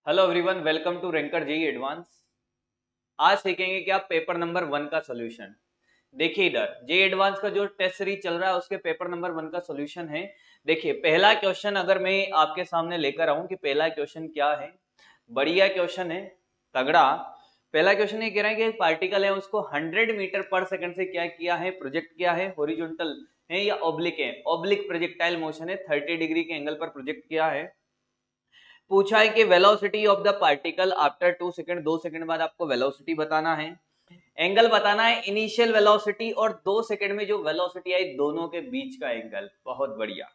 Hello everyone, welcome to ranker JEE advance. आज सीखेंगे कि आप पेपर नंबर 1 का सॉल्यूशन। देखिए इधर जेईई एडवांस का जो टेस्ट सीरीज चल रहा है उसके पेपर नंबर 1 का सॉल्यूशन है। देखिए पहला क्वेश्चन अगर मैं आपके सामने लेकर आऊं कि पहला क्वेश्चन क्या है। बढ़िया क्वेश्चन है, तगड़ा। पहला क्वेश्चन ये कह रहा है कि एक पार्टिकल है, उसको 100 मीटर पर सेकंड से क्या किया है, प्रोजेक्ट किया है। हॉरिजॉन्टल है या ऑब्लिक है? ऑब्लिक प्रोजेक्टाइल मोशन है, 30 डिग्री के एंगल पर प्रोजेक्ट किया है। पूछा है कि velocity of the particle after 2 second, 2 second बाद आपको वेलोसिटी बताना है। एंगल बताना है, इनिशियल वेलोसिटी और 2 सेकंड में जो वेलोसिटी आई दोनों के बीच का एंगल। बहुत बढ़िया।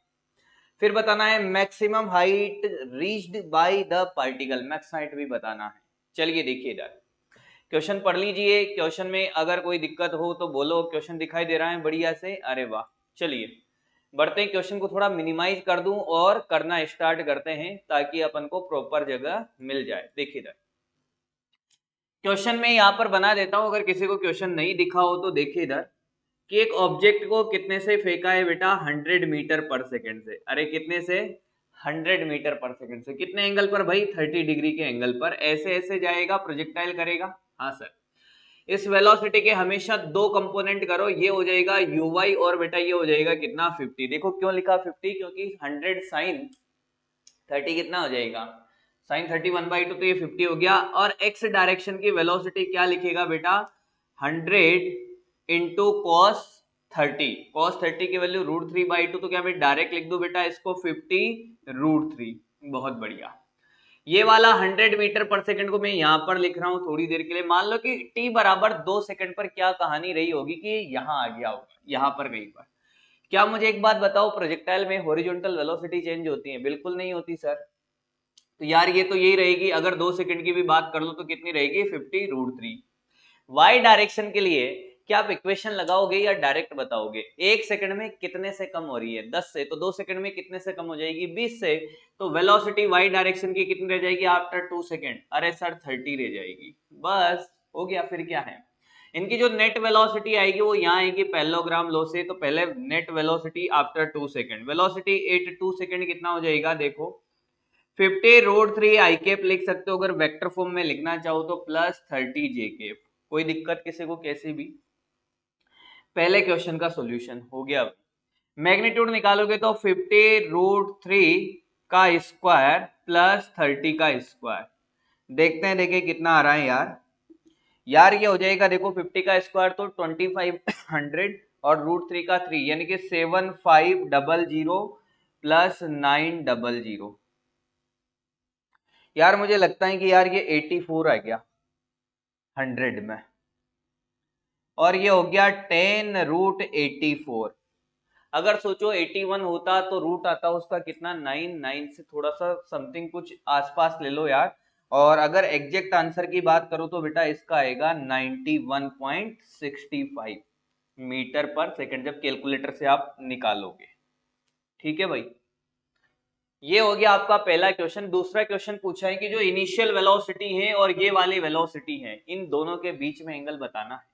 फिर बताना है maximum height reached by the particle, max height भी बताना है। चलिए देखिए इधर क्वेश्चन पढ़ लीजिए। क्वेश्चन में अगर कोई दिक्कत हो तो बोलो। क्वेश्चन दिखाई दे रहा है बढ़िया से? अरे वाह। चलिए बढ़ते हैं, क्वेश्चन को थोड़ा मिनिमाइज कर दूं और करना स्टार्ट करते हैं ताकि अपन को प्रॉपर जगह मिल जाए। देखिए इधर क्वेश्चन में यहां पर बना देता हूं, अगर किसी को क्वेश्चन नहीं दिखा हो तो देखिए इधर कि एक ऑब्जेक्ट को कितने से फेंका है बेटा, 100 मीटर पर सेकंड से। अरे कितने से? 100 मीटर पर सेकंड से। कितने एंगल पर भाई? 30 डिग्री के एंगल पर। ऐसे ऐसे जाएगा, प्रोजेक्टाइल करेगा। हाँ सर। इस वेलोसिटी के हमेशा दो कंपोनेंट करो, ये हो जाएगा uy और बेटा ये हो जाएगा कितना, 50। देखो क्यों लिखा 50, क्योंकि 100 साइन 30 कितना हो जाएगा, साइन 30 1/2, तो ये 50 हो गया। और x डायरेक्शन की वेलोसिटी क्या लिखेगा बेटा, 100 इंटू कॉस 30। कॉस 30 की वैल्यू √3/2, तो क्या मैं डायरेक्ट लिख दूं बेटा इसको 50 √3। बहुत बढ़िया। ये वाला 100 मीटर पर सेकंड को मैं यहां पर लिख रहा हूं थोड़ी देर के लिए। मान लो कि t बराबर 2 सेकंड पर क्या कहानी रही होगी कि यहां आ गया होगा, यहां पर कहीं पर। क्या मुझे एक बात बताओ, प्रोजेक्टाइल में हॉरिजॉन्टल वेलोसिटी चेंज होती है? बिल्कुल नहीं होती सर। तो यार ये तो यही रहेगी। अगर 2 सेकंड की भी बात कर लो तो कितनी रहेगी, 50 √3। वाई डायरेक्शन के लिए क्या आप इक्वेशन लगाओगे या डायरेक्ट बताओगे? एक सेकंड में कितने से कम हो रही है? 10 से। तो 2 सेकंड में कितने से कम हो जाएगी? 20 से। तो वेलोसिटी वाई डायरेक्शन की कितनी रह जाएगी आफ्टर 2 सेकंड? अरे सर 30 रह जाएगी। बस हो गया। फिर क्या है, इनकी जो नेट वेलोसिटी आएगी वो यहाँ आएगी पैरेललोग्राम लॉ से। तो पहले net velocity after 2 second, velocity at 2 second कितना हो जाएगा देखो, 50 √3 आई कैप लिख सकते हो। अगर वेक्टर फॉर्म में लिखना चाहो तो +30 जे कैप। कोई दिक्कत किसी को? कैसे भी। पहले क्वेश्चन का सॉल्यूशन हो गया। मैग्नीट्यूड निकालोगे तो 50 √3 का स्क्वायर +30 का स्क्वायर। देखते हैं, देखिए कितना आ रहा है यार। यार ये हो जाएगा देखो, 50 का स्क्वायर तो 2500 और √3 का 3 यानी कि 7500 +900। यार मुझे लगता है कि यार ये 84 आ गया 100 में, और ये हो गया 10 √84। अगर सोचो 81 होता तो रूट आता उसका कितना, 9 से थोड़ा सा समथिंग कुछ आसपास ले लो यार। और अगर एग्जैक्ट आंसर की बात करो तो बेटा इसका आएगा 91.65 मीटर पर सेकंड, जब कैलकुलेटर से आप निकालोगे। ठीक है भाई, ये हो गया आपका पहला क्वेश्चन। दूसरा क्वेश्चन पूछा है कि जो इनिशियल वेलोसिटी है और ये वाली वेलोसिटी है, इन दोनों के बीच में एंगल बताना है।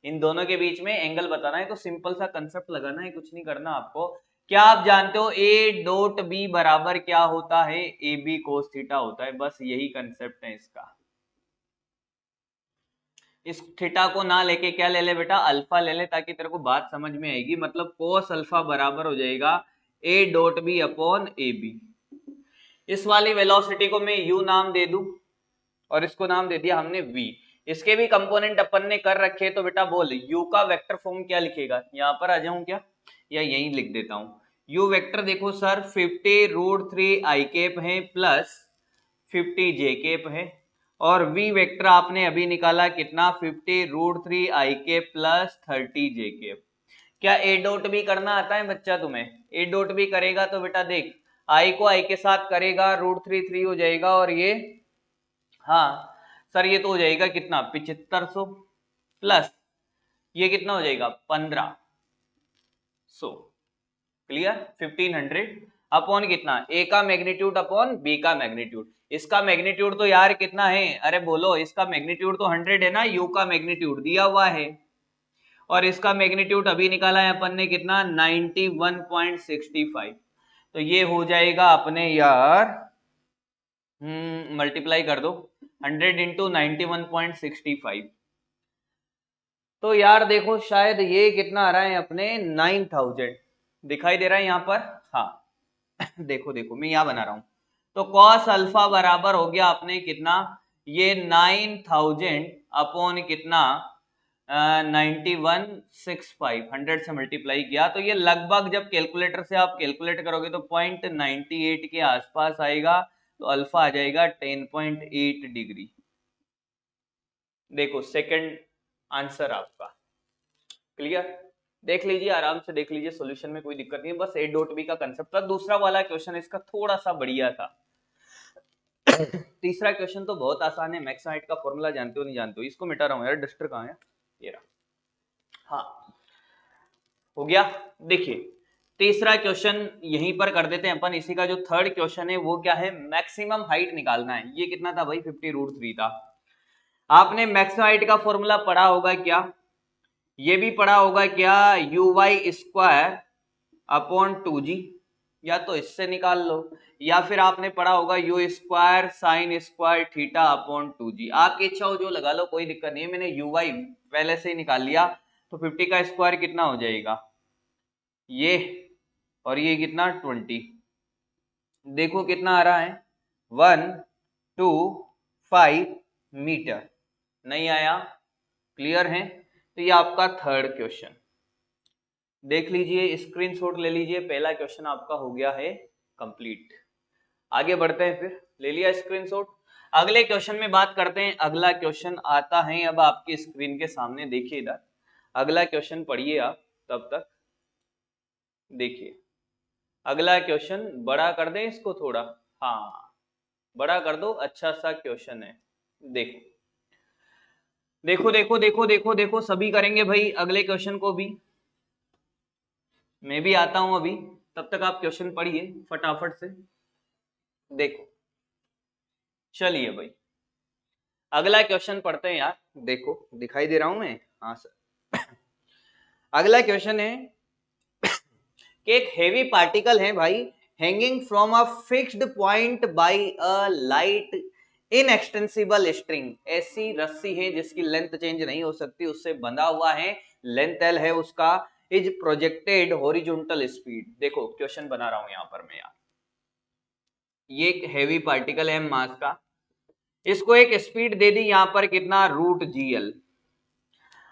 इन दोनों के बीच में एंगल बताना है। तो सिंपल सा कंसेप्ट लगाना है, कुछ नहीं करना आपको। क्या आप जानते हो A.B बराबर क्या होता है? AB cos थीटा होता है। बस यही कंसेप्ट है इसका। इस थीटा को ना लेके क्या ले ले बेटा, अल्फा ले ले, ताकि तेरे को बात समझ में आएगी। मतलब cos अल्फा बराबर हो जाएगा A.B अपॉन AB। इस वाली वेलोसिटी को मैं u नाम दे दूं और इसको नाम दे दिया हमने v। इसके भी कंपोनेंट अपन ने कर रखे, तो बेटा बोल u का वेक्टर फॉर्म क्या लिखेगा? यहां पर आ जाऊं क्या, या यही लिख देता हूं। u वेक्टर देखो सर 50 √3 आई कैप है प्लस 50 जे कैप है, और v वेक्टर आपने अभी निकाला कितना, 50 √3 आई कैप प्लस 30 जे कैप। क्या ए डॉट भी करना आता है बच्चा तुम्हें? ए डॉट भी करेगा तो बेटा देख, आई को आई के साथ करेगा, √3 3 हो जाएगा, और ये हाँ सर ये तो हो जाएगा कितना, 7500 प्लस ये कितना हो जाएगा, 1500। क्लियर? 1500 अपॉन कितना, ए का मैग्नीट्यूड अपॉन बी का मैग्नीट्यूड। इसका मैग्नीट्यूड तो यार कितना है, अरे बोलो, इसका मैग्नीट्यूड तो 100 है ना, यू का मैग्नीट्यूड दिया हुआ है, और इसका मैग्नीट्यूड अभी निकाला है अपन ने कितना, 91.65। तो ये हो जाएगा अपने यार मल्टीप्लाई कर दो 100 इंटू 91.65। तो यार देखो शायद ये कितना आ रहा है अपने 9000 दिखाई दे रहा है यहाँ पर। हाँ देखो देखो मैं यहाँ बना रहा हूं। तो कॉस अल्फा बराबर हो गया अपने कितना, ये 9000 अपॉन कितना 9165, 100 से मल्टीप्लाई किया तो ये लगभग जब कैलकुलेटर से आप कैलकुलेट करोगे तो 0.98 के आसपास आएगा। तो अल्फा आ जाएगा 10.8 डिग्री। देखो सेकंड आंसर आपका क्लियर, देख लीजिए आराम से देख लीजिए, सॉल्यूशन में कोई दिक्कत नहीं है, बस ए डॉट बी का कंसेप्ट था। दूसरा वाला क्वेश्चन इसका थोड़ा सा बढ़िया था। तीसरा क्वेश्चन तो बहुत आसान है, मैक्स हाइट का फॉर्मूला जानते हो नहीं जानते हो, इसको मिटा रहा हूं यार, डस्टर कहाँ है, ये रहा। हाँ हो गया। देखिए तीसरा क्वेश्चन यहीं पर कर देते हैं अपन। इसी का जो थर्ड क्वेश्चन है वो क्या है, मैक्सिमम हाइट निकालना है। ये कितना था भाई 50√3 था। आपने मैक्सिमम हाइट का फॉर्मूला पढ़ा होगा क्या, ये भी पढ़ा होगा क्या, uy स्क्वायर अपॉन 2g, या तो इससे निकाल लो या फिर आपने पढ़ा होगा u square sine square theta upon 2g। आपकी इच्छा हो जो लगा लो, कोई दिक्कत नहीं है। मैंने uy पहले से ही निकाल लिया। तो 50 का स्क्वायर कितना हो जाएगा ये, और ये कितना 20। देखो कितना आ रहा है 125 मीटर। नहीं आया, क्लियर है। तो ये आपका थर्ड क्वेश्चन देख लीजिए, स्क्रीनशॉट ले लीजिए। पहला क्वेश्चन आपका हो गया है कंप्लीट। आगे बढ़ते हैं, फिर ले लिया स्क्रीनशॉट। अगले क्वेश्चन में बात करते हैं। अगला क्वेश्चन आता है अब आपकी स्क्रीन के सामने, देखिए इधर अगला क्वेश्चन पढ़िए आप, तब तक देखिए अगला क्वेश्चन। बड़ा कर दें इसको थोड़ा, हाँ बड़ा कर दो, अच्छा सा क्वेश्चन है। देखो देखो देखो देखो देखो देखो सभी करेंगे भाई अगले क्वेश्चन को भी। मैं भी आता हूं अभी, तब तक आप क्वेश्चन पढ़िए फटाफट से। देखो चलिए भाई अगला क्वेश्चन पढ़ते हैं यार। देखो दिखाई दे रहा हूं मैं, हाँ सर। अगला क्वेश्चन है कि एक हेवी पार्टिकल है भाई, hanging from a fixed point by a light inextensible string. ऐसी रस्सी है जिसकी लेंथ चेंज नहीं हो सकती, उससे बंधा हुआ है, लेंथ एल है उसका, इज प्रोजेक्टेड हॉरिजॉन्टल स्पीड। देखो क्वेश्चन बना रहा हूं यहां पर मैं यार, ये एक हैवी पार्टिकल है मास का, इसको एक स्पीड दे दी यहां पर कितना √gl।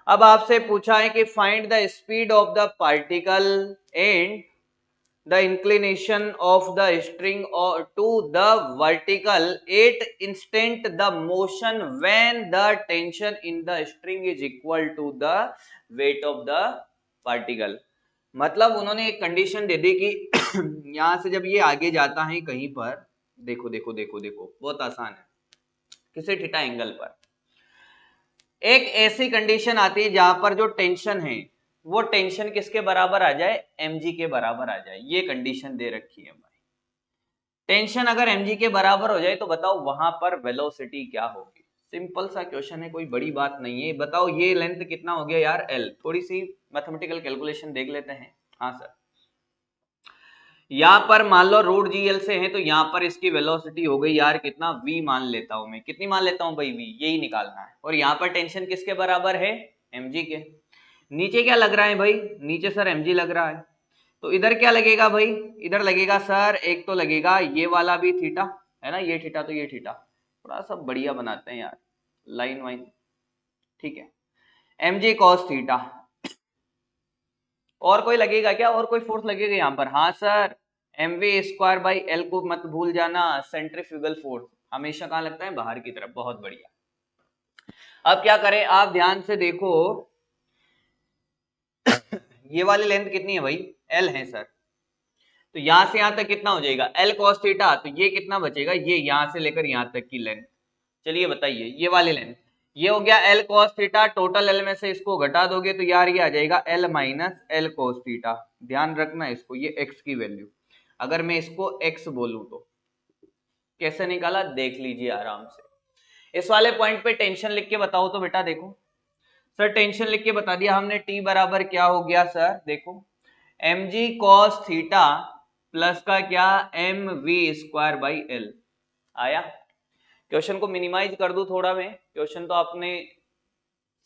अब आपसे पूछा है कि find the speed of the particle and the inclination of the string or to the vertical at instant the motion when the tension in the string is equal to the weight of the particle। मतलब उन्होंने एक condition दे दी कि यहां से जब ये आगे जाता है कहीं पर, देखो देखो देखो देखो बहुत आसान है, किसी थीटा एंगल पर एक ऐसी कंडीशन आती है जहां पर जो टेंशन है वो टेंशन किसके बराबर आ जाए, mg के बराबर आ जाए। ये कंडीशन दे रखी है भाई। टेंशन अगर mg के बराबर हो जाए तो बताओ वहां पर वेलोसिटी क्या होगी। सिंपल सा क्वेश्चन है, कोई बड़ी बात नहीं है। बताओ ये लेंथ कितना हो गया यार l, थोड़ी सी मैथमेटिकल कैलकुलेशन देख लेते हैं। हाँ सर, यहाँ पर मान लो √gl से है तो यहाँ पर इसकी वेलोसिटी हो गई यार कितना v मान लेता हूं मैं, कितनी मान लेता हूं भाई v, यही निकालना है। और यहाँ पर टेंशन किसके बराबर है, mg के। नीचे क्या लग रहा है भाई, नीचे सर mg लग रहा है, तो इधर क्या लगेगा भाई, इधर लगेगा सर एक तो लगेगा ये वाला भी थीटा है ना, ये थीटा तो ये थीटा, थोड़ा सा बढ़िया बनाते हैं यार लाइन वाइन, ठीक है, mg cos थीटा। और कोई लगेगा क्या, और कोई फोर्स लगेगा यहाँ पर, हाँ सर mv²/l को मत भूल जाना, सेंट्रीफ्यूगल फोर्स हमेशा कहाँ लगता है, बाहर की तरफ। बहुत बढ़िया। अब क्या करें, आप ध्यान से देखो ये वाली लेंथ कितनी है भाई, l है सर, तो यहां से यहां तक कितना हो जाएगा l cos थीटा, तो ये कितना बचेगा, ये यहां से लेकर यहां तक की लेंथ। चलिए बताइए ये वाली लेंथ, ये हो गया l cos theta, total l में से इसको घटा दोगे तो यार ये आ जाएगा l minus l cos theta. ध्यान रखना इसको, ये x की वैल्यू, अगर मैं इसको x बोलूं तो कैसे निकाला देख लीजिए आराम से। इस वाले पॉइंट पे टेंशन लिख के बताओ तो बेटा देखो सर, टेंशन लिख के बता दिया हमने, t बराबर क्या हो गया सर, देखो mg cos थीटा प्लस का क्या mv²/l आया। क्वेश्चन को मिनिमाइज कर दूं थोड़ा मैं, क्वेश्चन तो आपने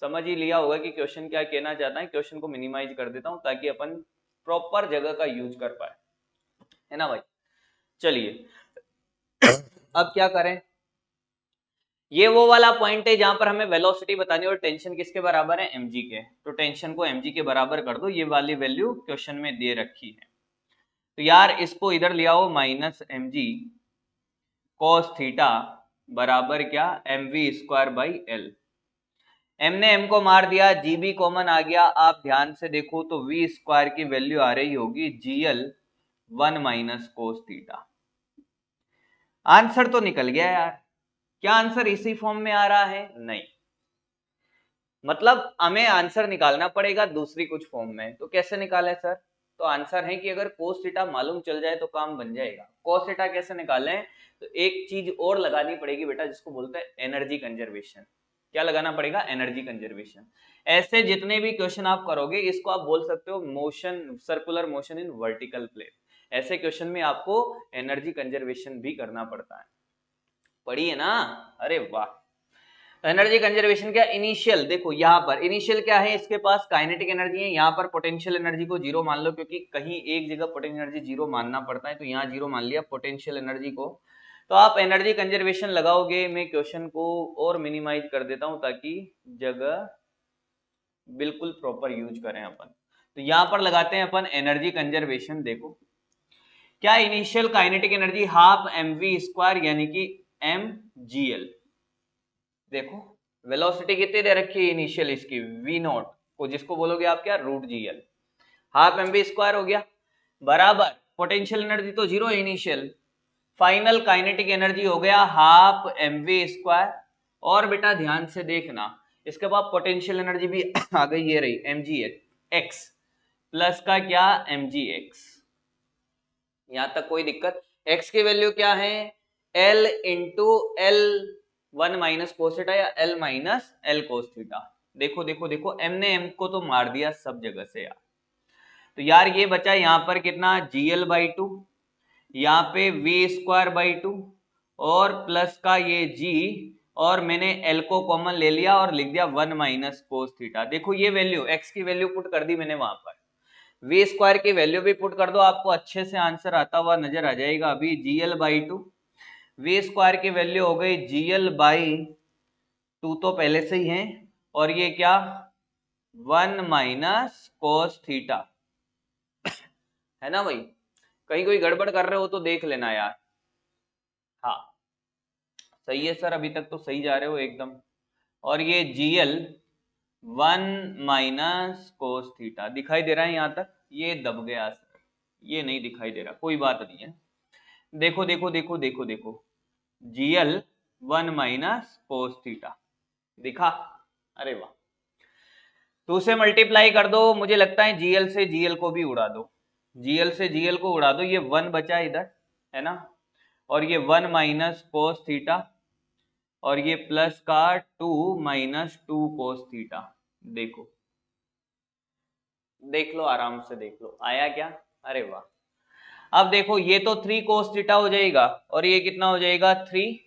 समझ ही लिया होगा कि क्वेश्चन क्या कहना चाहता है। क्वेश्चन को मिनिमाइज कर देता हूं ताकि अपन प्रॉपर जगह का यूज कर पाए, है ना भाई। चलिए अब क्या करें, ये वो वाला पॉइंट है जहां पर हमें वेलोसिटी बतानी है और टेंशन किसके बराबर है, mg के। तो टेंशन को mg के बराबर कर दो, ये वाली वैल्यू क्वेश्चन में दे रखी है। तो यार इसको इधर ले आओ, माइनस mg cos थीटा बराबर क्या, mv²/l। m ने m को मार दिया, g भी कॉमन आ गया। आप ध्यान से देखो तो v² की वैल्यू आ रही होगी gl 1 - cos थीटा। आंसर तो निकल गया यार। क्या आंसर इसी फॉर्म में आ रहा है, नहीं, मतलब हमें आंसर निकालना पड़ेगा दूसरी कुछ फॉर्म में। तो कैसे निकाले सर, तो आंसर है कि अगर cos थीटा मालूम चल जाए तो काम बन जाएगा। cos थीटा कैसे निकालें, तो एक चीज और लगानी पड़ेगी बेटा, जिसको बोलते हैं एनर्जी कंजर्वेशन। क्या लगाना पड़ेगा, एनर्जी कंजर्वेशन। ऐसे जितने भी क्वेश्चन आप करोगे इसको आप बोल सकते हो motion, circular motion in vertical plane. ऐसे क्वेश्चन में आपको एनर्जी कंजर्वेशन भी करना पड़ता है, पढ़िए ना, अरे वाह। एनर्जी कंजर्वेशन क्या, इनिशियल, देखो यहाँ पर इनिशियल क्या है, इसके पास काइनेटिक एनर्जी है, यहाँ पर पोटेंशियल एनर्जी को जीरो मान लो, क्योंकि कहीं एक जगह पोटेंशियल एनर्जी जीरो मानना पड़ता है, तो यहाँ जीरो मान लिया पोटेंशियल एनर्जी को। तो आप एनर्जी कंजर्वेशन लगाओगे, मैं क्वेश्चन को और मिनिमाइज कर देता हूं ताकि जगह बिल्कुल प्रॉपर यूज करें अपन। तो यहाँ पर लगाते हैं अपन एनर्जी कंजर्वेशन। देखो क्या, initial kinetic energy half mv² यानी कि mgl। देखो वेलोसिटी कितनी दे रखी है इनिशियल इसकी, v0 को जिसको बोलोगे आप क्या, √gl, हाफ mv² हो गया, बराबर पोटेंशियल एनर्जी तो जीरो है इनिशियल, फाइनल काइनेटिक एनर्जी हो गया हाफ mv²। और बेटा ध्यान से देखना, इसके बाद पोटेंशियल एनर्जी भी आ गई, ये रही mgx प्लस का क्या, mgx। यहां तक कोई दिक्कत, x की वैल्यू क्या है, l into l 1 - cos theta या l - l cos थीटा। देखो देखो देखो, m ने m को तो मार दिया सब जगह से यार। तो यार ये बचा यहाँ पर कितना, gl/2, यहाँ पे v²/2 और प्लस का ये g, और मैंने l को कॉमन ले लिया और लिख दिया 1 - cos थीटा। देखो ये वैल्यू x की वैल्यू पुट कर दी मैंने वहां पर, v² की वैल्यू भी पुट कर दो, आपको अच्छे से आंसर आता हुआ नजर आ जाएगा। अभी gl/2, v² की वैल्यू हो गई gl/2 तो पहले से ही है, और ये क्या 1 - cos थीटा, है ना भाई। कहीं कोई गड़बड़ कर रहे हो तो देख लेना यार। हाँ सही है सर, अभी तक तो सही जा रहे हो एकदम। और ये gl 1 - cos थीटा दिखाई दे रहा है यहाँ तक, ये दब गया सर, ये नहीं दिखाई दे रहा, कोई बात नहीं है। देखो देखो देखो देखो देखो, gl 1 - cos थीटा दिखा, अरे वाह। तो उसे मल्टीप्लाई कर दो, मुझे लगता है gl से gl को भी उड़ा दो, gl से gl को उड़ा दो, ये 1 बचा इधर, है ना, और ये 1 - cos थीटा, और ये प्लस का 2 - 2 cos थीटा। देखो देख लो, आराम से देख लो, आया क्या, अरे वाह। अब देखो ये तो 3 cos थीटा हो जाएगा, और ये कितना हो जाएगा 3,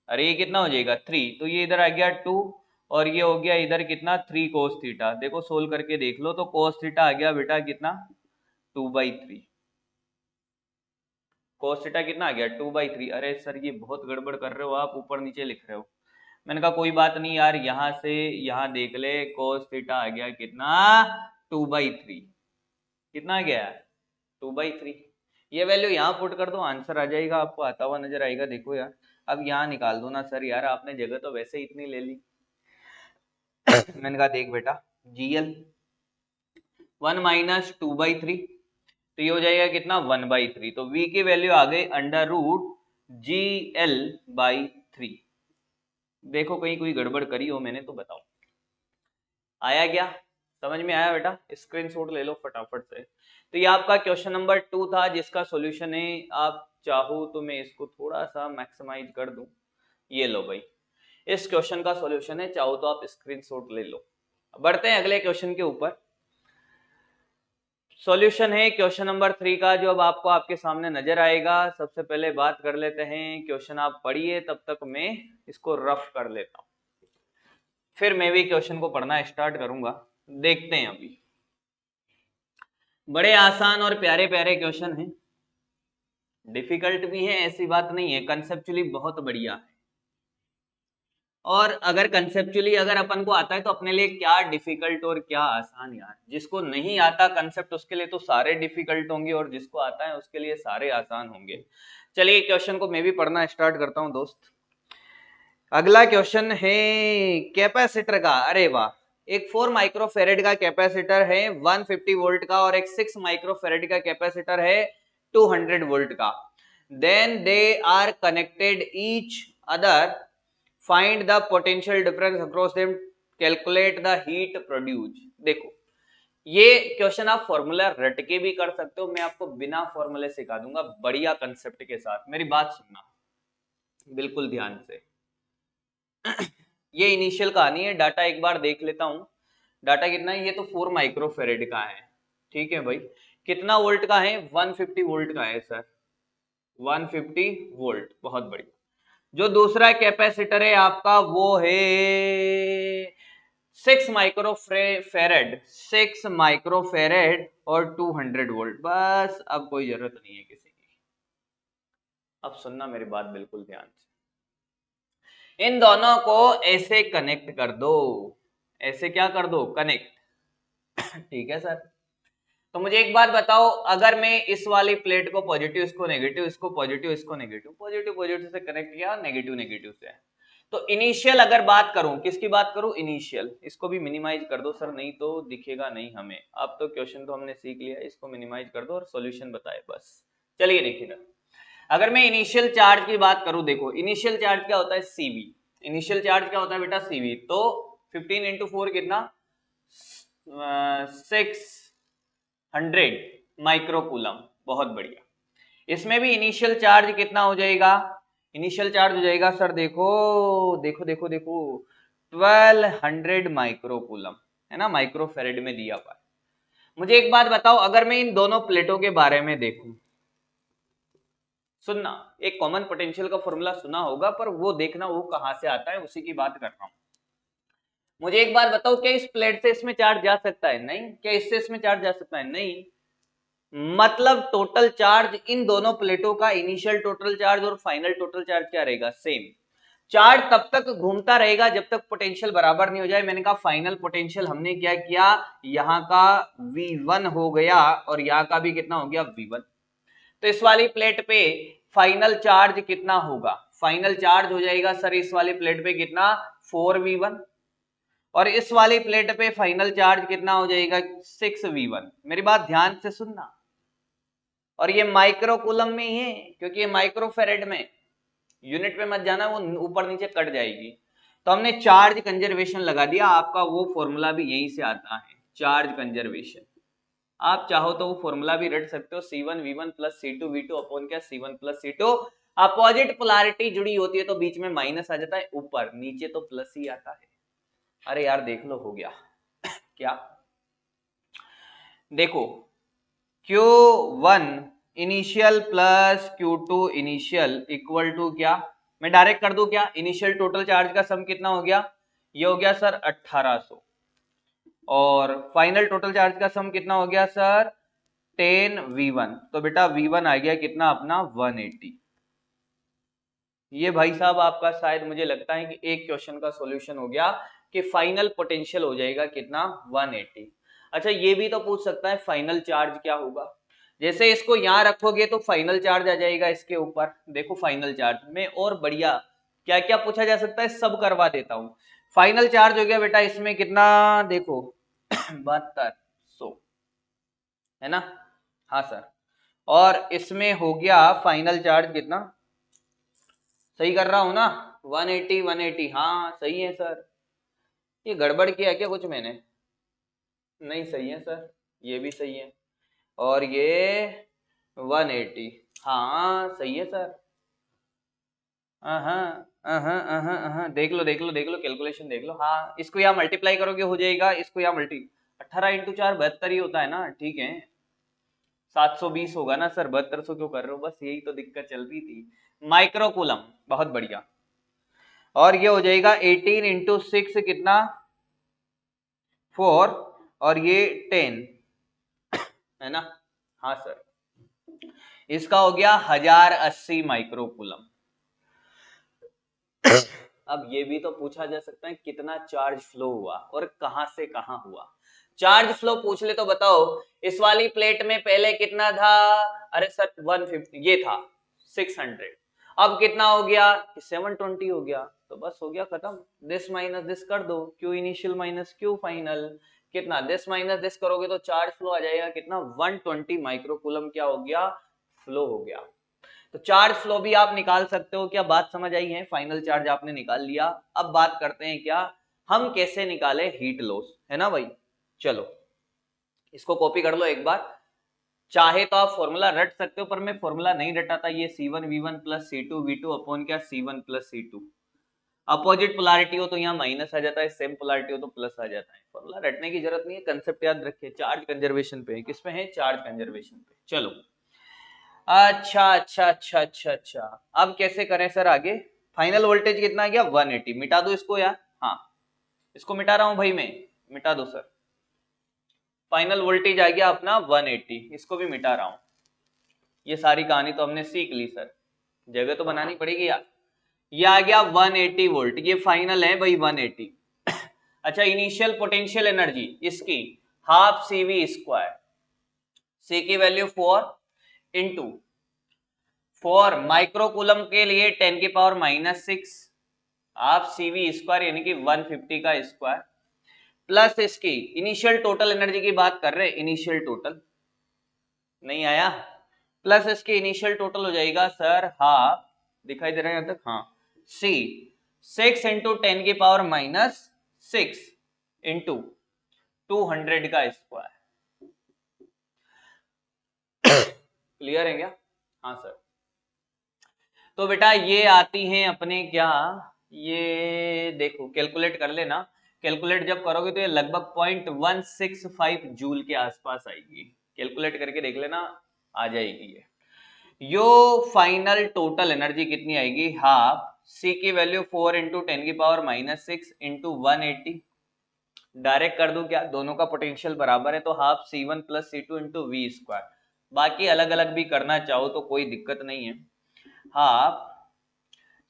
अरे ये कितना हो जाएगा 3, तो ये इधर आ गया 2, और ये हो गया इधर कितना 3 cos थीटा। देखो सोल्व करके देख लो, तो cos थीटा आ गया बेटा कितना 2/3, cos थीटा कितना आ गया 2/3। अरे सर ये बहुत गड़बड़ कर रहे हो आप, ऊपर नीचे लिख रहे हो। मैंने कहा कोई बात नहीं यार, यहां से यहां देख ले, cos थीटा आ गया कितना 2/3, कितना आ गया 2/3। ये वैल्यू यहाँ पुट कर दो, आंसर आ जाएगा, आपको आता हुआ नजर आएगा। देखो यार अब यहाँ निकाल दो ना सर, यार आपने जगह तो वैसे ही इतनी ले ली। मैंने कहा देख बेटा gl 1 - 2/3, तो ये हो जाएगा कितना 1/3, तो v की वैल्यू आ गई √gl/3। देखो कहीं कोई गड़बड़ करी हो मैंने तो बताओ, आया क्या, समझ में आया बेटा, स्क्रीनशॉट ले लो फटाफट से। तो ये आपका क्वेश्चन नंबर 2 था, जिसका सॉल्यूशन है, आप चाहो तो मैं इसको थोड़ा सा मैक्सिमाइज कर दूं, ये लो भाई, इस क्वेश्चन का सॉल्यूशन है, चाहो तो आप स्क्रीनशॉट ले लो। बढ़ते हैं अगले क्वेश्चन के ऊपर। सॉल्यूशन है क्वेश्चन नंबर 3 का, जो अब आपको आपके सामने नजर आएगा। सबसे पहले बात कर लेते हैं, क्वेश्चन आप पढ़िए, तब तक मैं इसको रफ कर लेता हूं, फिर मैं भी क्वेश्चन को पढ़ना स्टार्ट करूंगा। देखते हैं, अभी बड़े आसान और प्यारे प्यारे क्वेश्चन हैं, डिफिकल्ट भी है ऐसी बात नहीं है, कंसेप्चुअली बहुत बढ़िया है। और अगर कंसेप्चुअली अगर अपन को आता है तो अपने लिए क्या डिफिकल्ट और क्या आसान यार। जिसको नहीं आता कंसेप्ट उसके लिए तो सारे डिफिकल्ट होंगे, और जिसको आता है उसके लिए सारे आसान होंगे। चलिए क्वेश्चन को मैं भी पढ़ना स्टार्ट करता हूं दोस्त। अगला क्वेश्चन है कैपेसिटर का। अरे वाह, एक 4 माइक्रोफेरेड का कैपेसिटर है 150 वोल्ट का, और एक 6 माइक्रोफेरेड का कैपेसिटर है 200 वोल्ट का। Then they are connected each other, find the potential difference across them, calculate the heat produce. देखो ये क्वेश्चन आप फॉर्मूला रट के भी कर सकते हो, मैं आपको बिना फॉर्मूले सिखा दूंगा बढ़िया कंसेप्ट के साथ। मेरी बात सुनना बिल्कुल ध्यान से। ये इनिशियल कहानी है, डाटा एक बार देख लेता हूं। डाटा कितना है, ये तो 4 माइक्रोफेरेड का है, ठीक है भाई। कितना वोल्ट का है, 150 वोल्ट का है सर, 150 वोल्ट, बहुत बढ़िया। जो दूसरा कैपेसिटर है आपका वो है 6 माइक्रोफेरेड, 6 माइक्रोफेरेड और 200 वोल्ट। बस अब कोई जरूरत नहीं है किसी की। अब सुनना मेरी बात बिल्कुल ध्यान से, इन दोनों को ऐसे कनेक्ट कर दो, ऐसे क्या कर दो, कनेक्ट। ठीक है सर, तो मुझे एक बात बताओ, अगर मैं इस वाली प्लेट को पॉजिटिव, इसको नेगेटिव, इसको पॉजिटिव, इसको नेगेटिव, पॉजिटिव पॉजिटिव से कनेक्ट किया, नेगेटिव नेगेटिव से, तो इनिशियल अगर बात करूं, किसकी बात करूं, इनिशियल। इसको भी मिनिमाइज कर दो सर, नहीं तो दिखेगा नहीं हमें। अब तो क्वेश्चन तो हमने सीख लिया, इसको मिनिमाइज कर दो और सॉल्यूशन बताए बस। चलिए देखिए, अगर मैं इनिशियल चार्ज की बात करूं, देखो इनिशियल चार्ज क्या होता है, सीवी। इनिशियल चार्ज क्या होता है बेटा, सीवी। तो 15 इंटू 4 कितना, 600 माइक्रोकूलम, बहुत बढ़िया। इसमें भी इनिशियल चार्ज कितना हो जाएगा, इनिशियल चार्ज हो जाएगा सर, देखो देखो देखो देखो 1200 माइक्रोकूलम, है ना, माइक्रोफेरेड में दिया हुआ है। मुझे एक बात बताओ, अगर मैं इन दोनों प्लेटों के बारे में देखूं, सुनना, एक कॉमन पोटेंशियल का फॉर्मूला सुना होगा, पर वो देखना वो कहां से आता है, उसी की बात कर रहा हूं। मुझे एक बात बताओ, क्या इस प्लेट से इसमें चार्ज जा सकता है, नहीं। क्या इससे इसमें चार्ज जा सकता है, नहीं। मतलब टोटल चार्ज इन दोनों प्लेटों का, इनिशियल टोटल चार्ज और फाइनल टोटल चार्ज क्या रहेगा, सेम। चार्ज तब तक घूमता रहेगा जब तक पोटेंशियल बराबर नहीं हो जाए। मैंने कहा फाइनल पोटेंशियल हमने क्या किया, यहाँ का V1 हो गया और यहाँ का भी कितना हो गया, V1। तो इस वाली प्लेट पे फाइनल चार्ज कितना होगा, फाइनल चार्ज हो जाएगा सर इस वाली प्लेट पे कितना, 4V1, और इस वाली प्लेट पे फाइनल चार्ज कितना हो जाएगा, 6V1। मेरी बात ध्यान से सुनना, और ये माइक्रो कूलम में ही है, क्योंकि ये माइक्रोफेरेड में, यूनिट पे मत जाना, वो ऊपर नीचे कट जाएगी। तो हमने चार्ज कंजर्वेशन लगा दिया, आपका वो फॉर्मूला भी यहीं से आता है, चार्ज कंजर्वेशन। आप चाहो तो वो फॉर्मूला भी रट सकते हो, C1V1 प्लस C2V2 अपॉन क्या, C1 plus C2। Opposite polarity जुड़ी होती है तो बीच में माइनस आ जाता है, ऊपर नीचे तो प्लस ही आता है। अरे यार देख लो, हो गया क्या, देखो Q1 initial plus Q2 initial equal to क्या, मैं डायरेक्ट कर दूं क्या, इनिशियल टोटल चार्ज का सम कितना हो गया, ये हो गया सर 1800, और फाइनल टोटल चार्ज का सम कितना हो गया सर 10V1। तो बेटा V1 आ गया कितना अपना 180। ये भाई साहब आपका शायद मुझे लगता है कि एक क्वेश्चन का सॉल्यूशन हो गया कि फाइनल पोटेंशियल हो जाएगा कितना, 180। अच्छा ये भी तो पूछ सकता है फाइनल चार्ज क्या होगा, जैसे इसको यहां रखोगे तो फाइनल चार्ज आ जाएगा इसके ऊपर। देखो फाइनल चार्ज में और बढ़िया क्या क्या पूछा जा सकता है, सब करवा देता हूं। फाइनल चार्ज हो गया बेटा इसमें कितना, देखो 7200, है ना, हाँ सर। और इसमें हो गया फाइनल चार्ज कितना, सही कर रहा हूं ना, 180 180, हाँ सही है सर। ये गड़बड़ किया है क्या कुछ मैंने, नहीं सही है सर, ये भी सही है, और ये 180, हाँ सही है सर। देख लो देख लो देख लो, कैलकुलेशन देख लो, हाँ इसको यहाँ मल्टीप्लाई करोगे हो जाएगा, इसको यहाँ 18 इंटू 4 72 ही होता है ना, ठीक है। 720 होगा ना सर, 7200 क्यों कर रहे हो, बस यही तो दिक्कत चल रही थी। माइक्रोकूलम, बहुत बढ़िया। और ये हो जाएगा 18 इंटू 6 कितना 4 और ये 10 है ना। हाँ सर, इसका हो गया 1080 माइक्रोकूलम। अब ये भी तो पूछा जा सकता है कितना चार्ज फ्लो हुआ और कहां से कहां हुआ। चार्ज फ्लो पूछ ले तो बताओ, इस वाली प्लेट में पहले कितना था, अरे सर 150, ये था 600, अब कितना हो गया 720 हो गया, तो बस हो गया खत्म। दिस माइनस दिस कर दो, Q initial minus Q final, कितना दिस माइनस दिस करोगे तो चार्ज फ्लो आ जाएगा कितना 120 माइक्रोकूलम क्या हो गया, फ्लो हो गया। तो चार्ज फ्लो भी आप निकाल सकते हो। क्या बात समझ आई है, फाइनल चार्ज आपने निकाल लिया। अब बात करते हैं क्या, हम कैसे निकाले हीट लॉस, है ना भाई। चलो इसको कॉपी कर लो एक बार, चाहे तो आप फॉर्मूला रट सकते हो, पर मैं फॉर्मूला नहीं रटाता। ये C1V1 प्लस C2V2 अपॉन क्या C1 plus C2। Opposite polarity हो तो यहाँ माइनस आ जाता है, सेम पोलैरिटी हो तो प्लस आ जाता है। फॉर्मूला रटने की जरूरत नहीं है, कंसेप्ट याद रखिए। चार्ज कंजर्वेशन पे, किस पे है, चार्ज कंजर्वेशन पे। चलो अच्छा अच्छा अच्छा अच्छा अच्छा, अब कैसे करें सर आगे। फाइनल वोल्टेज कितना आ गया 180, मिटा दो इसको यार। हाँ इसको मिटा रहा हूं भाई मैं, मिटा दो सर। फाइनल वोल्टेज आ गया अपना 180, इसको भी मिटा रहा हूं। ये सारी कहानी तो हमने सीख ली सर, जगह तो बनानी पड़ेगी यार। ये आ गया 180 वोल्ट, ये फाइनल है भाई 180। अच्छा इनिशियल पोटेंशियल एनर्जी इसकी हाफ CV स्क्वायर, C की वैल्यू 4 इंटू 4 माइक्रोकूलम के लिए 10 की पावर -6 हाफ CV स्क्वायर यानी कि 150 का स्क्वायर, प्लस इसकी इनिशियल टोटल एनर्जी की बात कर रहे हैं, इनिशियल टोटल नहीं आया, प्लस इसकी इनिशियल टोटल हो जाएगा सर हाफ, दिखाई दे रहा है यहां तक, हाँ C 6 इंटू 10 की पावर -6 इंटू 200 का स्क्वायर। क्लियर है क्या, हाँ सर। तो बेटा ये आती हैं अपने क्या, ये देखो कैलकुलेट कर लेना, कैलकुलेट जब करोगे तो ये लगभग 0.165 जूल के आसपास आएगी। कैलकुलेट करके देख लेना, आ जाएगी ये। यो फाइनल टोटल एनर्जी कितनी आएगी, हाफ C की वैल्यू 4 इंटू 10 की पावर -6 इंटू 180। डायरेक्ट कर दूं क्या, दोनों का पोटेंशियल बराबर है तो half C1 plus C2 into V square. बाकी अलग अलग भी करना चाहो तो कोई दिक्कत नहीं है। हाफ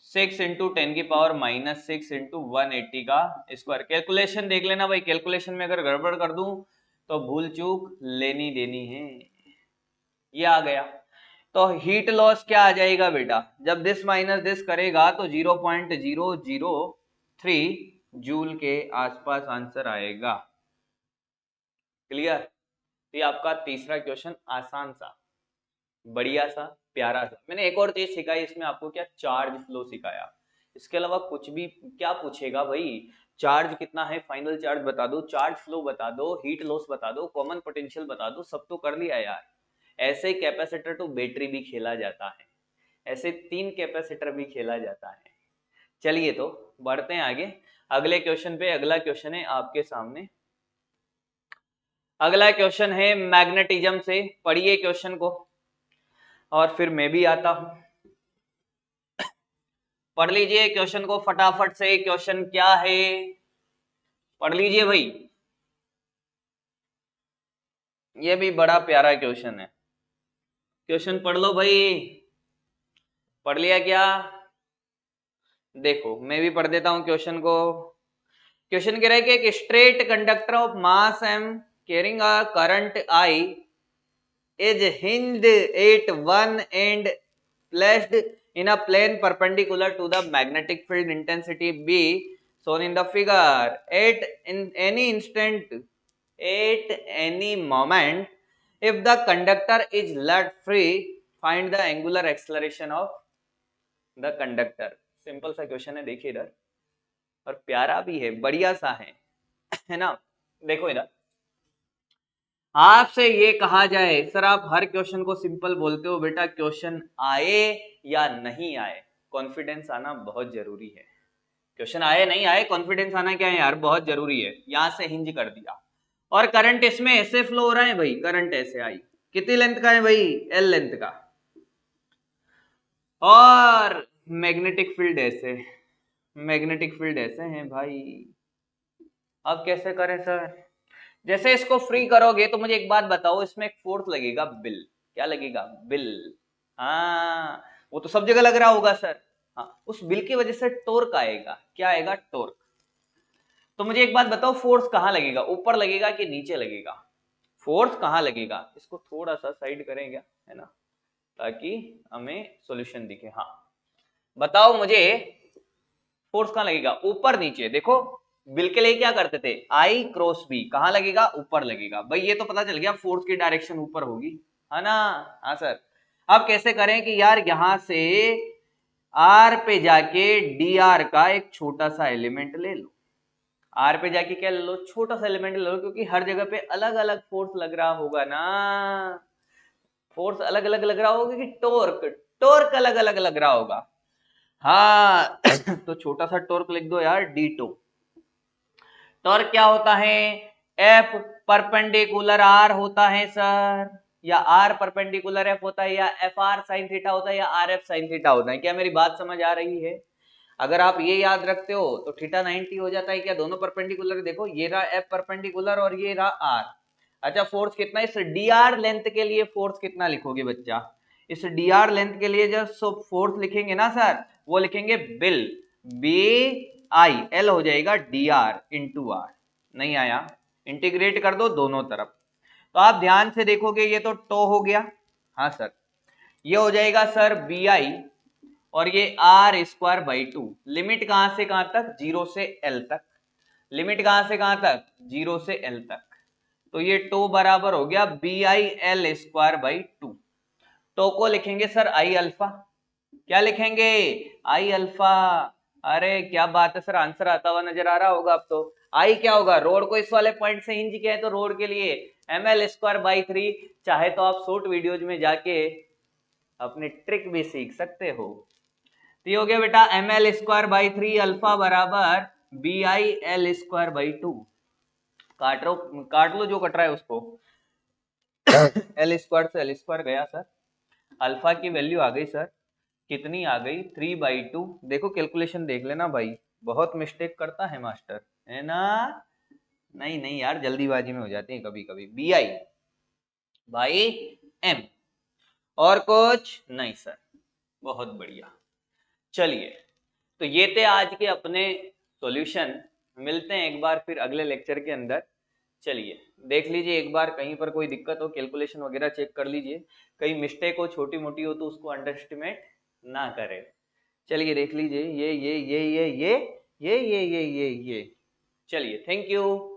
6 इंटू 10 की पावर -6 इंटू 180 का स्क्वायर। कैलकुलेशन देख लेना भाई, कैलकुलेशन में अगर गड़बड़ कर दूं तो भूल चूक लेनी देनी है। ये आ गया, तो हीट लॉस क्या आ जाएगा बेटा, जब दिस माइनस दिस करेगा तो 0.003 जूल के आसपास आंसर आएगा। क्लियर। तो ये आपका तीसरा क्वेश्चन, आसान सा, बढ़िया सा, प्यारा सा। मैंने एक और चीज सिखाई इसमें आपको, क्या चार्ज फ्लो सिखाया। इसके अलावा कुछ भी क्या पूछेगा भाई, चार्ज कितना है, फाइनल चार्ज बता दो, चार्ज फ्लो बता दो, हीट लॉस बता दो, कॉमन पोटेंशियल बता दो, सब तो कर लिया यार। ऐसे कैपेसिटर टू बैटरी भी खेला जाता है, ऐसे 3 कैपेसिटर भी खेला जाता है। चलिए तो बढ़ते हैं आगे अगले क्वेश्चन पे। अगला क्वेश्चन है आपके सामने, अगला क्वेश्चन है मैग्नेटिज्म से। पढ़िए क्वेश्चन को और फिर मैं भी आता हूं। पढ़ लीजिए क्वेश्चन को फटाफट से, क्वेश्चन क्या है पढ़ लीजिए भाई। ये भी बड़ा प्यारा क्वेश्चन है, क्वेश्चन पढ़ लो भाई। पढ़ लिया क्या, देखो मैं भी पढ़ देता हूं क्वेश्चन को। क्वेश्चन कह रहा है कि एक straight conductor of mass am carrying a current I is hinged at one end placed in a plane perpendicular to the magnetic field intensity B shown in the figure. At in any instant, at any moment, if the conductor is let free, find the angular acceleration of the conductor. Simple सा question है, देखिए इधर, और प्यारा भी है, बढ़िया सा है ना। देखो इधर, आपसे ये कहा जाए सर आप हर क्वेश्चन को सिंपल बोलते हो, बेटा क्वेश्चन आए या नहीं आए कॉन्फिडेंस आना बहुत जरूरी है। क्वेश्चन आए नहीं आए कॉन्फिडेंस आना क्या है यार, बहुत जरूरी है। यहां से हिंज कर दिया और करंट इसमें ऐसे फ्लो हो रहा है भाई, करंट ऐसे आई, कितनी लेंथ का है भाई, एल लेंथ का। और मैग्नेटिक फील्ड ऐसे, मैग्नेटिक फील्ड ऐसे हैं भाई। अब कैसे करें सर? जैसे इसको फ्री करोगे तो मुझे एक बात बताओ, इसमें एक फोर्स लगेगा बिल। क्या लगेगा? बिल। हाँ, वो तो सब जगह लग रहा होगा सर। हाँ, उस बिल की वजह से टॉर्क आएगा। क्या आएगा? टॉर्क। तो मुझे एक बात बताओ, फोर्स कहां लगेगा, ऊपर लगेगा कि नीचे लगेगा? फोर्स कहां लगेगा? इसको थोड़ा सा साइड करें क्या, है ना, ताकि हमें सॉल्यूशन दिखे। हाँ, बताओ मुझे, फोर्स कहां लगेगा? ऊपर नीचे। देखो, बिल के लिए क्या करते थे, आई क्रॉस बी, कहां लगेगा? ऊपर लगेगा। भाई ये तो पता चल गया, फोर्स की डायरेक्शन ऊपर होगी, है ना। हाँ सर। अब कैसे करें कि यार यहां से आर पे जाके डी आर का एक छोटा सा एलिमेंट ले लो। आर पे जाके क्या ले लो? छोटा सा एलिमेंट ले लो, क्योंकि हर जगह पे अलग अलग फोर्स लग रहा होगा ना। फोर्स अलग अलग लग रहा होगा कि टॉर्क? टॉर्क अलग अलग लग रहा होगा। हाँ तो छोटा सा टॉर्क लिख दो यार, डी टू। टॉर्क क्या होता है? एफ परपेंडिकुलर आर होता है सर, या आर परपेंडिकुलर एफ होता है, या एफ आर साइन थीटा होता है, या आर एफ साइन थीटा होता है। क्या मेरी बात समझ आ रही है? अगर आप ये याद रखते हो तो थीटा 90 हो जाता है। क्या दोनों परपेंडिकुलर? देखो ये रहा एफ परपेंडिकुलर और ये रहा आर। अच्छा, फोर्स कितना? इस डी आर लेंथ के लिए फोर्स कितना लिखोगे बच्चा? इस डी आर लेंथ के लिए जो फोर्स लिखेंगे ना सर, वो लिखेंगे बिल, बी आई, एल हो जाएगा डी आर इंटू आर। नहीं आया? इंटीग्रेट कर दो दोनों तरफ। तो आप ध्यान से देखोगे, ये तो टो हो गया, हाँ सर। ये हो जाएगा सर बी आई, और ये R square by two. Limit कहां से कहां तक? 0 से एल तक। लिमिट कहां से कहां तक? 0 से एल तक। तो ये टो बराबर हो गया B I L square by two. Tau को लिखेंगे सर आई अल्फा। क्या लिखेंगे? I alpha. अरे क्या बात है सर, आंसर आता हुआ नजर आ रहा होगा अब तो। आई क्या होगा? रोड को इस वाले पॉइंट से हिंज किया है तो रोड के लिए M L square by three. चाहे तो आप शॉर्ट वीडियोज में जाके अपनी ट्रिक भी सीख सकते हो। तो ये हो गया बेटा M L square by three alpha बराबर B I L square by two. काट लो जो कट रहा है उसको। एल स्क्वायर से एल स्क्वायर गया सर। अल्फा की वैल्यू आ गई सर, कितनी आ गई? 3/2। देखो कैलकुलेशन देख लेना भाई, बहुत मिस्टेक करता है मास्टर, है ना। नहीं नहीं यार, जल्दीबाजी में हो जाती है कभी कभी। बी आई बाई एम, और कुछ नहीं सर। बहुत बढ़िया। चलिए, तो ये थे आज के अपने सॉल्यूशन। मिलते हैं एक बार फिर अगले लेक्चर के अंदर। चलिए देख लीजिए एक बार, कहीं पर कोई दिक्कत हो कैलकुलेशन वगैरह चेक कर लीजिए, कहीं मिस्टेक हो छोटी मोटी हो तो उसको अंडर एस्टिमेट ना करें। चलिए देख लीजिए, ये चलिए, थैंक यू।